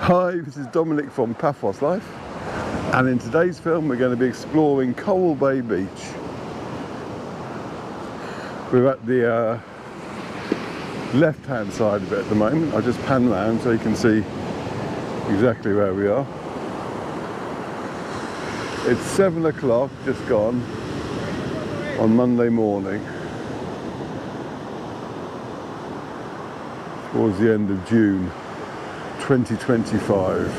Hi, this is Dominic from Paphos Life, and in today's film we're going to be exploring Corallia Beach. We're at the left hand side of it at the moment. I'll just pan round so you can see exactly where we are. It's 7 o'clock, just gone, on Monday morning, towards the end of June 2025.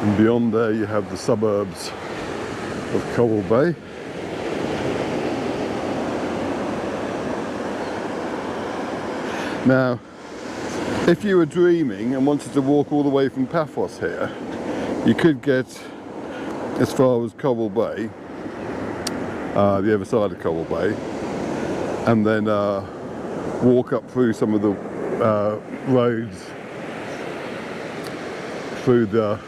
And beyond there you have the suburbs of Corallia Bay. Now, if you were dreaming and wanted to walk all the way from Paphos here, you could get as far as Corallia Bay, the other side of Corallia Bay, and then walk up through some of the roads through the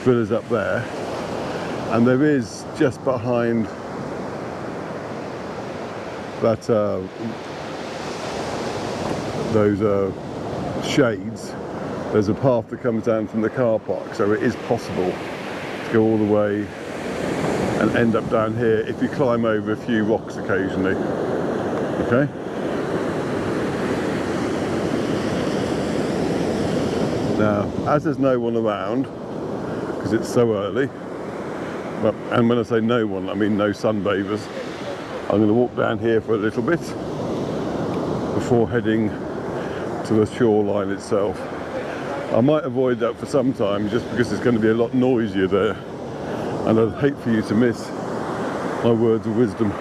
villas up there. And there is, just behind that those shades, there's a path that comes down from the car park, so it is possible to go all the way and end up down here if you climb over a few rocks occasionally. Okay? Now, as there's no one around, because it's so early, and when I say no one, I mean no sunbathers, I'm going to walk down here for a little bit before heading to the shoreline itself. I might avoid that for some time just because it's going to be a lot noisier there, and I'd hate for you to miss my words of wisdom.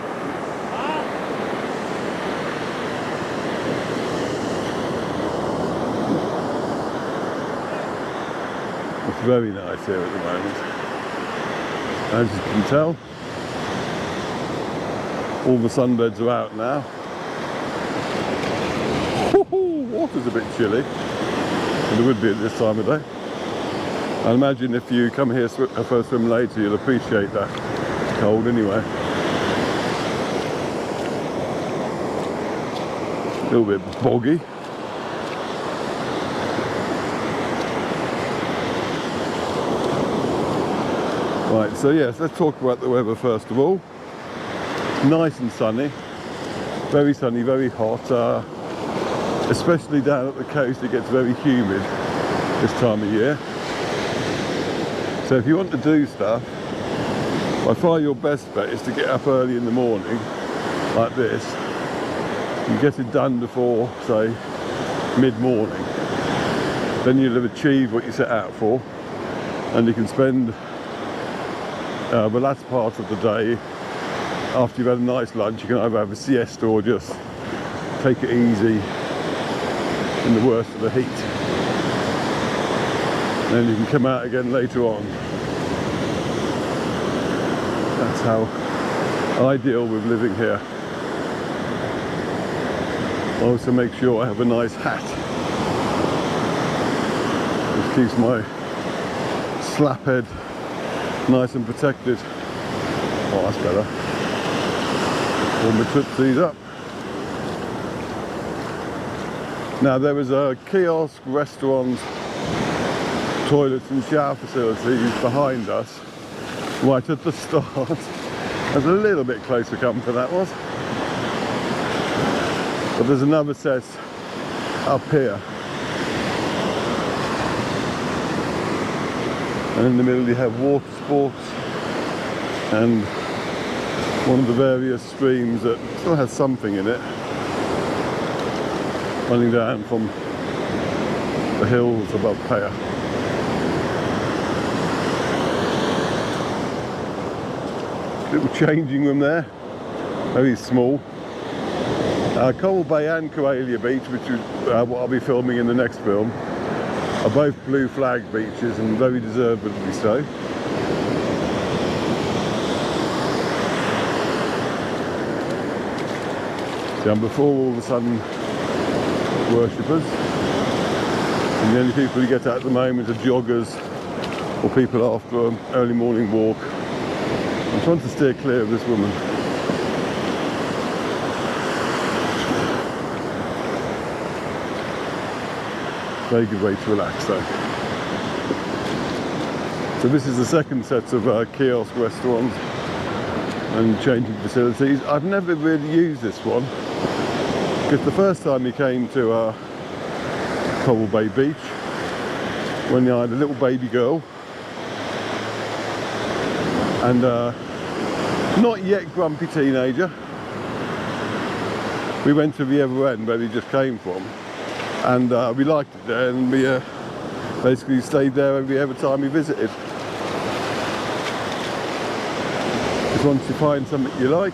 It's very nice here at the moment. As you can tell, all the sunbeds are out now. Water's a bit chilly, and it would be at this time of day. I imagine if you come here for a swim later, you'll appreciate that cold anyway. A little bit boggy. Right, so yes, let's talk about the weather first of all. Nice and sunny, very hot. Especially down at the coast, it gets very humid this time of year. So if you want to do stuff, by far your best bet is to get up early in the morning, like this. You get it done before, say, mid-morning. Then you'll have achieved what you set out for, and you can spend the last part of the day, after you've had a nice lunch, you can either have a siesta or just take it easy in the worst of the heat. And then you can come out again later on. That's how I deal with living here. I also make sure I have a nice hat, which keeps my slap head nice and protected. Oh, that's better. Pull my tootsies up. Now, there was a kiosk, restaurant, toilets and shower facilities behind us right at the start. I was a little bit close for comfort, that was. But there's another set up here. And in the middle you have water sports and one of the various streams that still has something in it, running down from the hills above Paphos. Little changing room there, very small. Corallia Bay and Corallia Beach, which is what I'll be filming in the next film, are both blue flag beaches, and very deservedly so. Down before all the sun worshippers, and the only people you get out at the moment are joggers or people after an early morning walk. I'm trying to steer clear of this woman. Very good way to relax though. So this is the second set of kiosk restaurants and changing facilities. I've never really used this one because the first time we came to Corallia Beach, when I had a little baby girl and not yet grumpy teenager, we went to the other end where we just came from, and we liked it there, and we basically stayed there every time we visited. Because once you find something you like,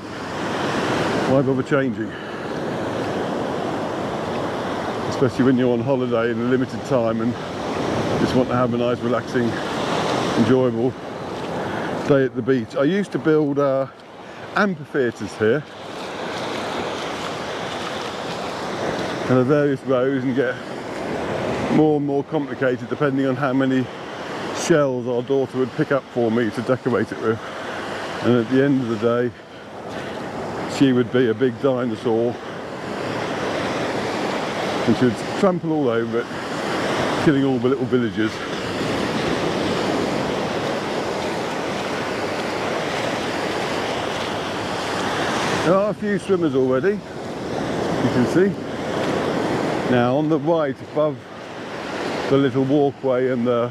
why bother changing? Especially when you're on holiday in a limited time and just want to have a nice, relaxing, enjoyable day at the beach. I used to build amphitheatres here, and of various rows, and get more and more complicated depending on how many shells our daughter would pick up for me to decorate it with. And at the end of the day, she would be a big dinosaur and she would trample all over it, killing all the little villagers. There are a few swimmers already, you can see. Now on the right, above the little walkway and the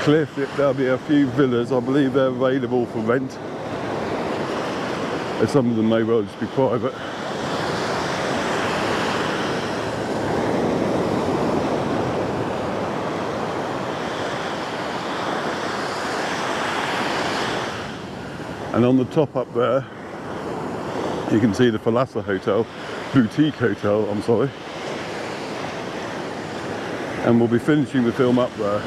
cliff, there'll be a few villas. I believe they're available for rent. And some of them may well just be private. And on the top up there, you can see the Thalassa Boutique Hotel, I'm sorry. And we'll be finishing the film up there,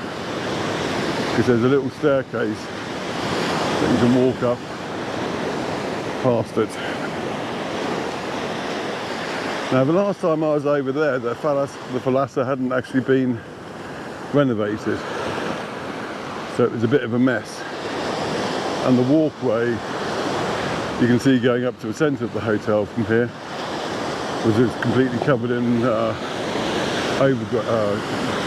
because there's a little staircase that you can walk up past it. Now the last time I was over there, the Thalassa hadn't actually been renovated, so it was a bit of a mess. And the walkway, you can see going up to the centre of the hotel from here, was just completely covered in overgrowth.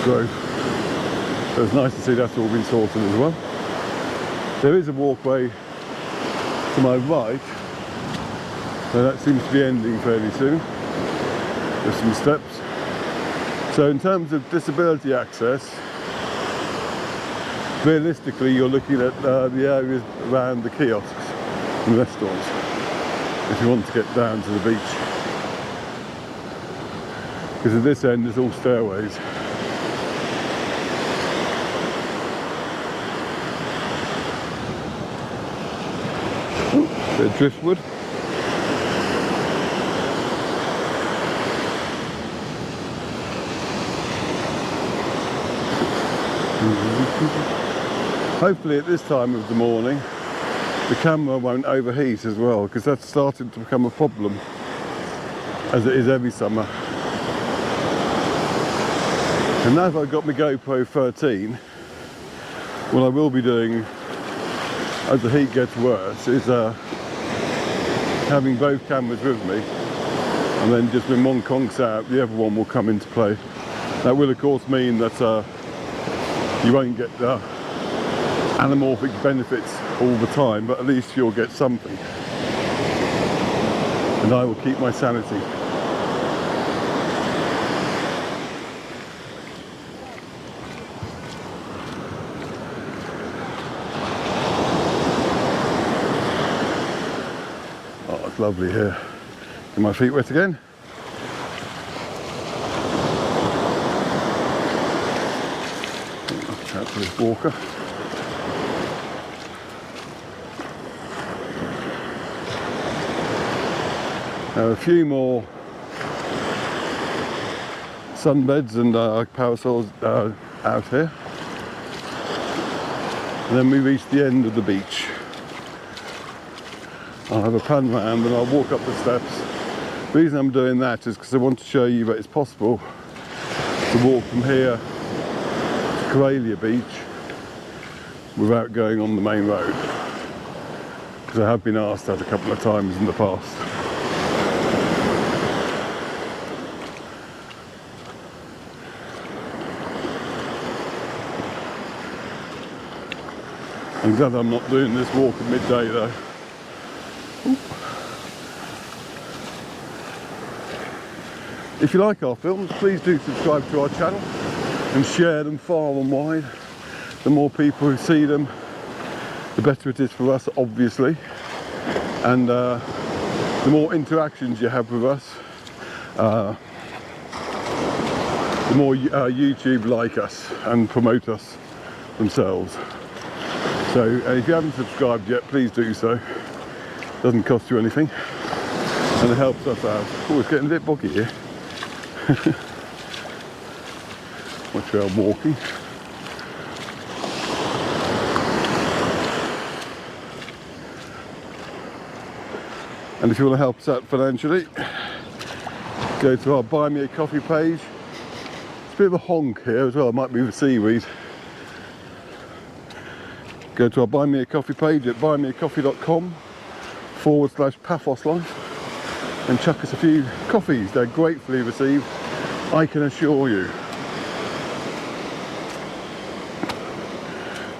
So it's nice to see that's all been sorted as well. There is a walkway to my right, so that seems to be ending fairly soon. There's some steps. So in terms of disability access, realistically you're looking at the areas around the kiosks and restaurants if you want to get down to the beach. Because at this end there's all stairways. Bit of driftwood. Hopefully at this time of the morning the camera won't overheat as well, because that's starting to become a problem, as it is every summer. And now that I've got my GoPro 13, what I will be doing as the heat gets worse is having both cameras with me, and then just when one conks out, the other one will come into play. That will of course mean that you won't get anamorphic benefits all the time, but at least you'll get something. And I will keep my sanity. Oh, it's lovely here. Get my feet wet again. Out for this walker. Now a few more sunbeds and parasols out here, and then we reach the end of the beach. I'll have a pan round and I'll walk up the steps. The reason I'm doing that is because I want to show you that it's possible to walk from here to Corallia Beach without going on the main road, because I have been asked that a couple of times in the past. I'm glad I'm not doing this walk at midday though. Ooh. If you like our films, please do subscribe to our channel and share them far and wide. The more people who see them, the better it is for us, obviously. And the more interactions you have with us, the more YouTube like us and promote us themselves. So if you haven't subscribed yet, please do so. It doesn't cost you anything and it helps us out. Oh, it's getting a bit boggy here. Watch where I'm walking. And if you want to help us out financially, go to our Buy Me a Coffee page. It's a bit of a honk here as well, it might be the seaweed. Go to our Buy Me a Coffee page at buymeacoffee.com/Paphos Life and chuck us a few coffees. They're gratefully received, I can assure you.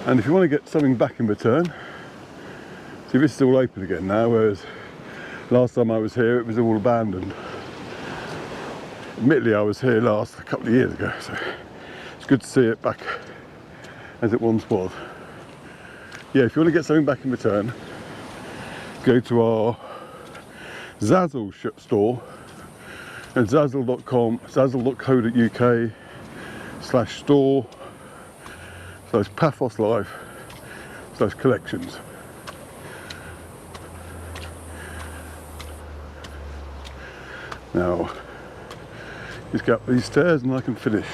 And if you want to get something back in return, see, this is all open again now, whereas last time I was here it was all abandoned. Admittedly, I was here a couple of years ago, so it's good to see it back as it once was. Yeah, if you want to get something back in return, go to our Zazzle store at zazzle.co.uk/store/Paphos Life/collections. Now, just get up these stairs and I can finish.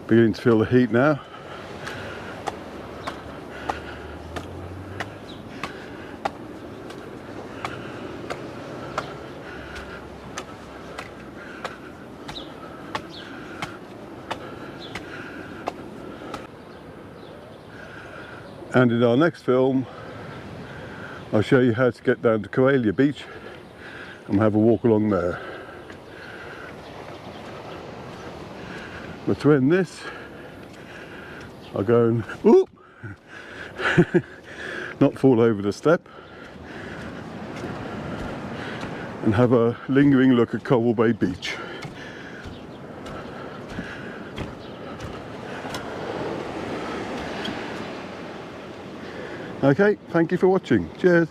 Beginning to feel the heat now. And in our next film, I'll show you how to get down to Corallia Beach and have a walk along there. But to end this, I'll go and whoop, not fall over the step, and have a lingering look at Coral Bay Beach. Okay, thank you for watching. Cheers.